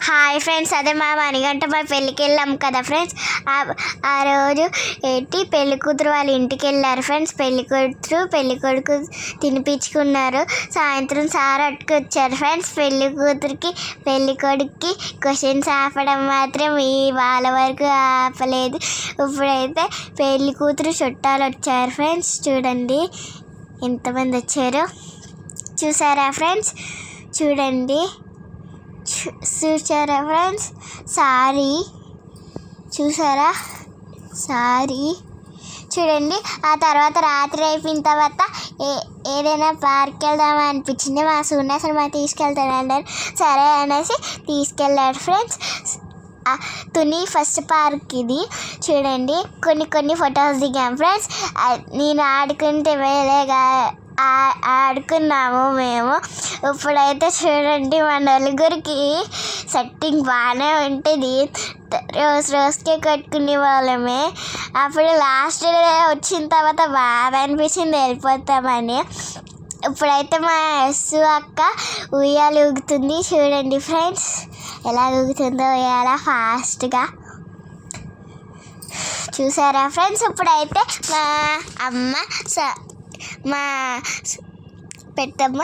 Hi friends, అదే మా మణిగంట మా పెళ్ళికి వెళ్ళాం కదా ఫ్రెండ్స్. ఆ రోజు పెళ్లి కూతురు వాళ్ళ ఇంటికి వెళ్ళారు ఫ్రెండ్స్. పెళ్లి కూతురు పెళ్లి కొడుకు తినిపించుకున్నారు. సాయంత్రం సార్ అట్టుకొచ్చారు ఫ్రెండ్స్. పెళ్లి కూతురికి పెళ్లి కొడుక్కి క్వశ్చన్స్ ఆపడం మాత్రం వాళ్ళ వరకు ఆపలేదు. ఇప్పుడైతే పెళ్లి కూతురు చుట్టాలు వచ్చారు ఫ్రెండ్స్. చూడండి ఎంతమంది వచ్చారో. చూసారా ఫ్రెండ్స్? చూసారా ఫ్రెండ్స్? సారీ చూడండి. ఆ తర్వాత రాత్రి అయిపోయిన తర్వాత ఏదైనా పార్క్ వెళ్దామని అనిపించింది. మా సూర్యసలు మా తీసుకెళ్తాడు అన్నారు. సరే అనేసి తీసుకెళ్ళాడు ఫ్రెండ్స్. తుని ఫస్ట్ పార్క్ ఇది. చూడండి కొన్ని ఫొటోస్ దిగాం ఫ్రెండ్స్. నేను ఆడుకుంటే ఆడుకున్నాము మేము. ఇప్పుడైతే చూడండి మా నలుగురికి సెట్టింగ్ బాగానే ఉంటుంది. రోజుకే కట్టుకునే వాళ్ళమే. అప్పుడు లాస్ట్ డే వచ్చిన తర్వాత బాగా అనిపించింది వెళ్ళిపోతామని. ఇప్పుడైతే మా ఎస్సు అక్క ఉయ్యాలు ఊగుతుంది. చూడండి ఫ్రెండ్స్ ఎలా ఊగుతుందో ఉయ్యాల ఫాస్ట్గా. చూసారా ఫ్రెండ్స్? ఇప్పుడైతే మా అమ్మ మా పెద్దమ్మ